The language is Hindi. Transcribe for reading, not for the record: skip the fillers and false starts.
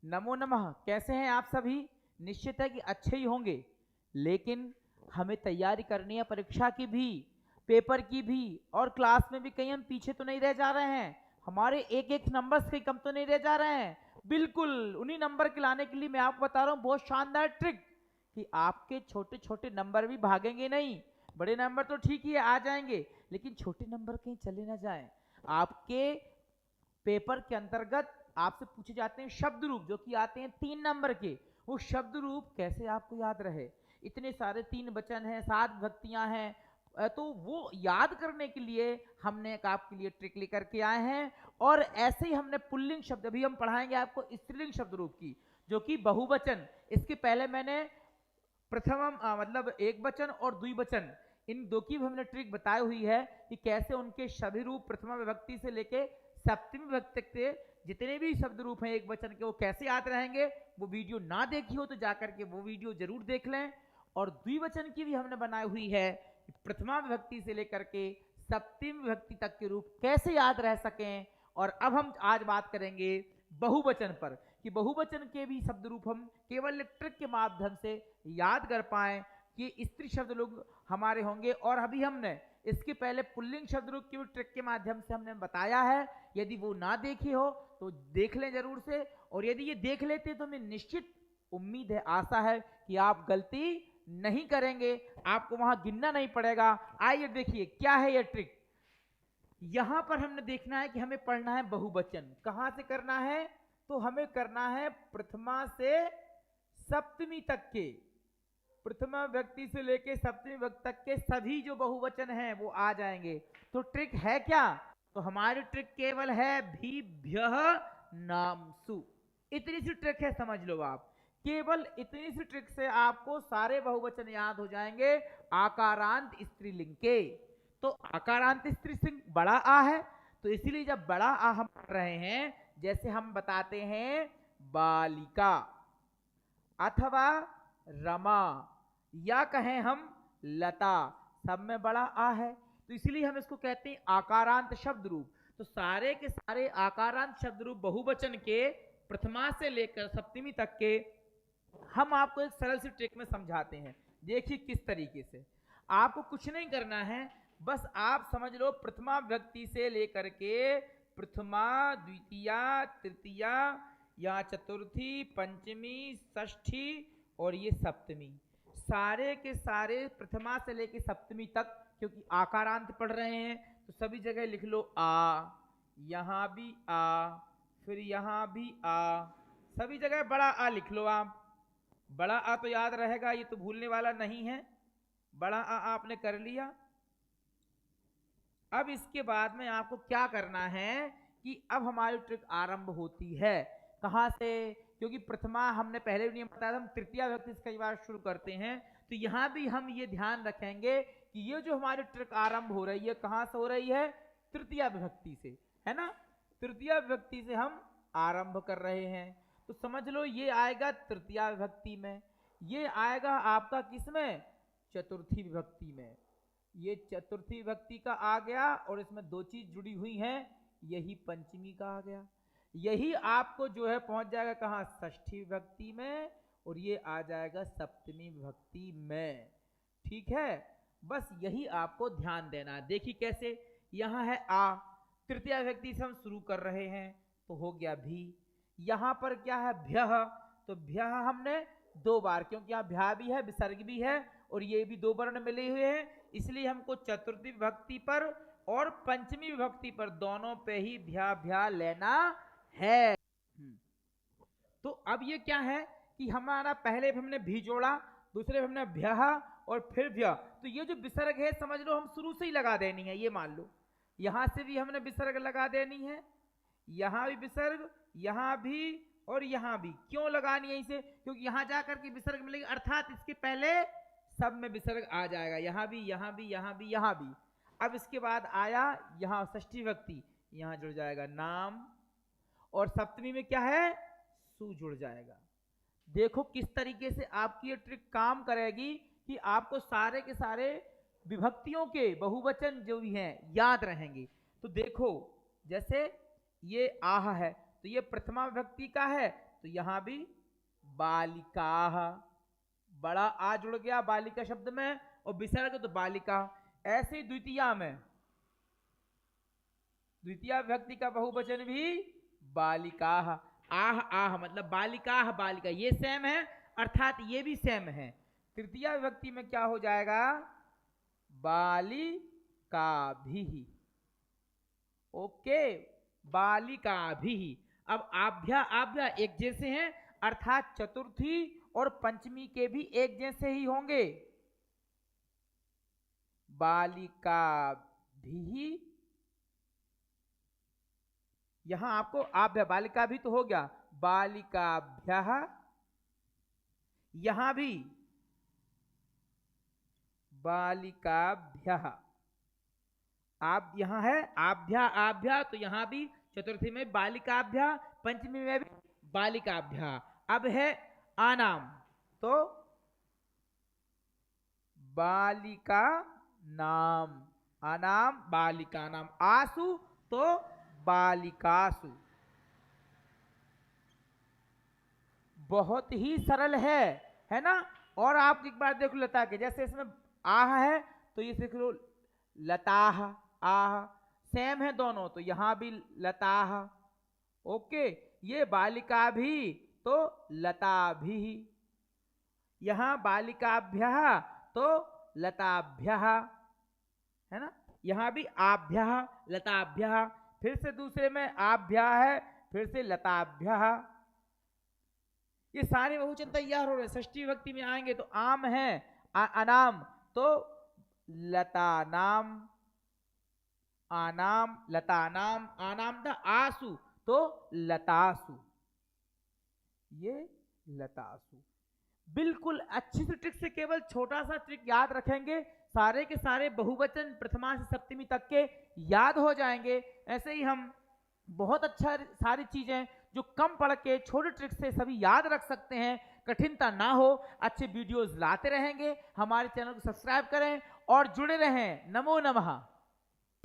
नमो नमः। कैसे हैं आप सभी? निश्चित है कि अच्छे ही होंगे, लेकिन हमें तैयारी करनी है परीक्षा की भी, पेपर की भी, और क्लास में भी कहीं हम पीछे तो नहीं रह जा रहे हैं। हमारे एक एक नंबर्स कहीं कम तो नहीं रह जा रहे हैं। बिल्कुल उन्हीं नंबर के लाने के लिए मैं आपको बता रहा हूँ बहुत शानदार ट्रिक कि आपके छोटे छोटे नंबर भी भागेंगे नहीं। बड़े नंबर तो ठीक ही है, आ जाएंगे, लेकिन छोटे नंबर कहीं चले ना जाएं। आपके पेपर के अंतर्गत आपसे पूछे जाते हैं शब्द रूप, जो कि आते हैं 3 नंबर के। वो शब्द रूप कैसे आपको याद रहे? इतने सारे 3 वचन हैं, 7 विभक्तियां हैं, तो वो याद करने के लिए हमने एक आपके लिए ट्रिक लेकर के आए हैं। और ऐसे ही हमने पुल्लिंग शब्द, अभी हम पढ़ाएंगे आपको स्त्रीलिंग शब्द रूप की, जो कि बहुवचन। इसके पहले मैंने प्रथम मतलब एक वचन और द्विवचन, इन दो की भी हमने ट्रिक बताई हुई है कि कैसे उनके सभी रूप प्रथमा विभक्ति से लेके सप्तमी विभक्ति तक के जितने भी शब्द रूप हैं एक वचन के, वो कैसे याद रहेंगे। वो वीडियो ना देखी हो तो जाकर के वो वीडियो जरूर देख लें। और द्विवचन की भी हमने बनाई हुई है कि प्रथमा विभक्ति से लेकर के सप्तमी विभक्ति तक के रूप कैसे याद रह सकें। और अब हम आज बात करेंगे बहुवचन पर, कि बहुवचन के भी शब्द रूप हम केवल एक ट्रिक के माध्यम से याद कर पाए कि स्त्री शब्द लोग हमारे होंगे। और अभी हमने इसके पहले पुल्लिंग शब्द रूप की ट्रिक के माध्यम से हमने बताया है। यदि वो ना देखी हो तो देख लें जरूर से, और यदि ये देख लेते तो हमें निश्चित उम्मीद है, आशा है कि आप गलती नहीं करेंगे, आपको वहां गिनना नहीं पड़ेगा। आइए देखिए क्या है ये ट्रिक। यहां पर हमने देखना है कि हमें पढ़ना है बहुवचन। कहां से करना है? तो हमें करना है प्रथमा से सप्तमी तक के, प्रथमा व्यक्ति से लेके सप्तमी व्यक्ति तक के सभी जो बहुवचन हैं वो आ जाएंगे। तो ट्रिक है क्या? तो हमारी ट्रिक केवल है भी भ्यः नामसु। इतनी सी ट्रिक है, समझ लो आप। केवल इतनी सी ट्रिक से आपको सारे बहुवचन याद हो जाएंगे आकारांत स्त्रीलिंग के। तो आकारांत स्त्रीलिंग बड़ा आ है, तो इसीलिए जब बड़ा आ हम पढ़ रहे हैं, जैसे हम बताते हैं बालिका अथवा रमा, या कहें हम लता, सब में बड़ा आ है, तो इसलिए हम इसको कहते हैं आकारांत शब्द रूप। तो सारे के सारे आकारांत शब्द रूप बहुवचन के प्रथमा से लेकर सप्तमी तक के हम आपको एक सरल सी ट्रिक में समझाते हैं। देखिए किस तरीके से। आपको कुछ नहीं करना है, बस आप समझ लो प्रथमा विभक्ति से लेकर के प्रथमा, द्वितीया, तृतीया, या चतुर्थी, पंचमी, षष्ठी और ये सप्तमी, सारे के सारे प्रथमा से लेकर सप्तमी तक, क्योंकि आकारांत पढ़ रहे हैं तो सभी जगह लिख लो आ, यहां भी आ, फिर यहां भी आ, सभी जगह बड़ा आ लिख लो आप। बड़ा आ तो याद रहेगा, ये तो भूलने वाला नहीं है। बड़ा आ आपने कर लिया। अब इसके बाद में आपको क्या करना है कि अब हमारी ट्रिक आरंभ होती है। कहां से? क्योंकि प्रथमा हमने पहले भी नियम बताया था, हम तृतीया विभक्ति से कई बार शुरू करते हैं, तो यहां भी हम ये ध्यान रखेंगे कि ये जो हमारी ट्रिक आरंभ हो रही है कहां से हो रही है? तृतीया विभक्ति से, है ना। तृतीया विभक्ति से हम आरंभ कर रहे हैं, तो समझ लो ये आएगा तृतीया विभक्ति में, ये आएगा आपका किसमें? चतुर्थी विभक्ति में। ये चतुर्थी विभक्ति का आ गया, और इसमें दो चीज जुड़ी हुई हैं, यही पंचमी का आ गया। यही आपको जो है पहुंच जाएगा कहां? षष्ठी विभक्ति में, और ये आ जाएगा सप्तमी विभक्ति में। ठीक है, बस यही आपको ध्यान देना है। देखिए कैसे, यहां है आ, तृतीया विभक्ति से हम शुरू कर रहे हैं, तो हो गया भी। यहां पर क्या है? भ्यः, तो भ्यः हमने 2 बार, क्योंकि यहां भ्या भी है, विसर्ग भी है, और ये भी 2 वर्ण मिले हुए हैं, इसलिए हमको चतुर्थी विभक्ति पर और पंचमी विभक्ति पर दोनों पे ही भ्या भ्या लेना है। तो अब ये क्या है कि हमारा पहले हमने भी जोड़ा, दूसरे हमने भ्यः और फिर भ्य, तो ये जो विसर्ग है समझ लो हम शुरू से ही लगा देनी है। ये मान लो यहां से भी हमने विसर्ग लगा देनी है, यहां भी विसर्ग, यहां भी और यहां भी। क्यों लगानी है इसे? क्योंकि यहां जाकर के विसर्ग मिलेगी, अर्थात इसके पहले सब में विसर्ग आ जाएगा, यहां भी, यहां भी, यहां भी, यहां भी। अब इसके बाद आया यहां षष्ठी विभक्ति, यहां जुड़ जाएगा नाम, और सप्तमी में क्या है? सु जुड़ जाएगा। देखो किस तरीके से आपकी ये ट्रिक काम करेगी कि आपको सारे के सारे विभक्तियों के बहुवचन जो भी हैं याद रहेंगे। तो देखो जैसे ये आह है, तो ये प्रथमा विभक्ति का है, तो यहां भी बालिकाः, बड़ा आ जुड़ गया बालिका शब्द में और विसर्ग तो बालिका। ऐसे ही द्वितीया में, द्वितीय विभक्ति का बहुवचन भी बालिकाः, आह आह मतलब बालिकाः बालिका, ये सेम है अर्थात ये भी सेम है। तृतीय विभक्ति में क्या हो जाएगा, बालिकाभिः। ओके, बालिकाभिः। अब आभ्या आभ्या एक जैसे हैं अर्थात चतुर्थी और पंचमी के भी एक जैसे ही होंगे। बालिकाभिः, यहां आपको आभ्या, बालिका भी तो हो गया, बालिकाभ्यः, यहां भी बालिकाभ्यः। आप यहां है आभ्या आभ्या, तो यहां भी चतुर्थी में बालिकाभ्या, पंचमी में भी बालिकाभ्या। अब है आनाम, तो बालिका नाम, आनाम बालिका नाम, आसु तो बालिकासु। बहुत ही सरल है ना। और आप एक बार देख लो लता के, जैसे इसमें आह है तो ये सीख लो लताह, आह सेम है दोनों, तो यहां भी लताह। ओके, ये बालिका भी तो लताभिः, यहां बालिकाभ्यः तो लताभ्यः, है ना। यहां भी आभ्यः लताभ्यः, फिर से दूसरे में आभ्या है, फिर से लताभ्यः। ये सारे बहुवचन तैयार हो रहे हैं। षष्ठी विभक्ति में आएंगे तो आम है, अनाम तो लतानाम, आनाम लतानाम, आनाम था आसु तो लतासु, ये लतासु। बिल्कुल अच्छी सी ट्रिक से, केवल छोटा सा ट्रिक याद रखेंगे, सारे के सारे बहुवचन प्रथमा से सप्तमी तक के याद हो जाएंगे। ऐसे ही हम बहुत अच्छा सारी चीजें जो कम पढ़ के छोटे ट्रिक से सभी याद रख सकते हैं, कठिनता ना हो। अच्छे वीडियोस लाते रहेंगे। हमारे चैनल को सब्सक्राइब करें और जुड़े रहें। नमो नमः।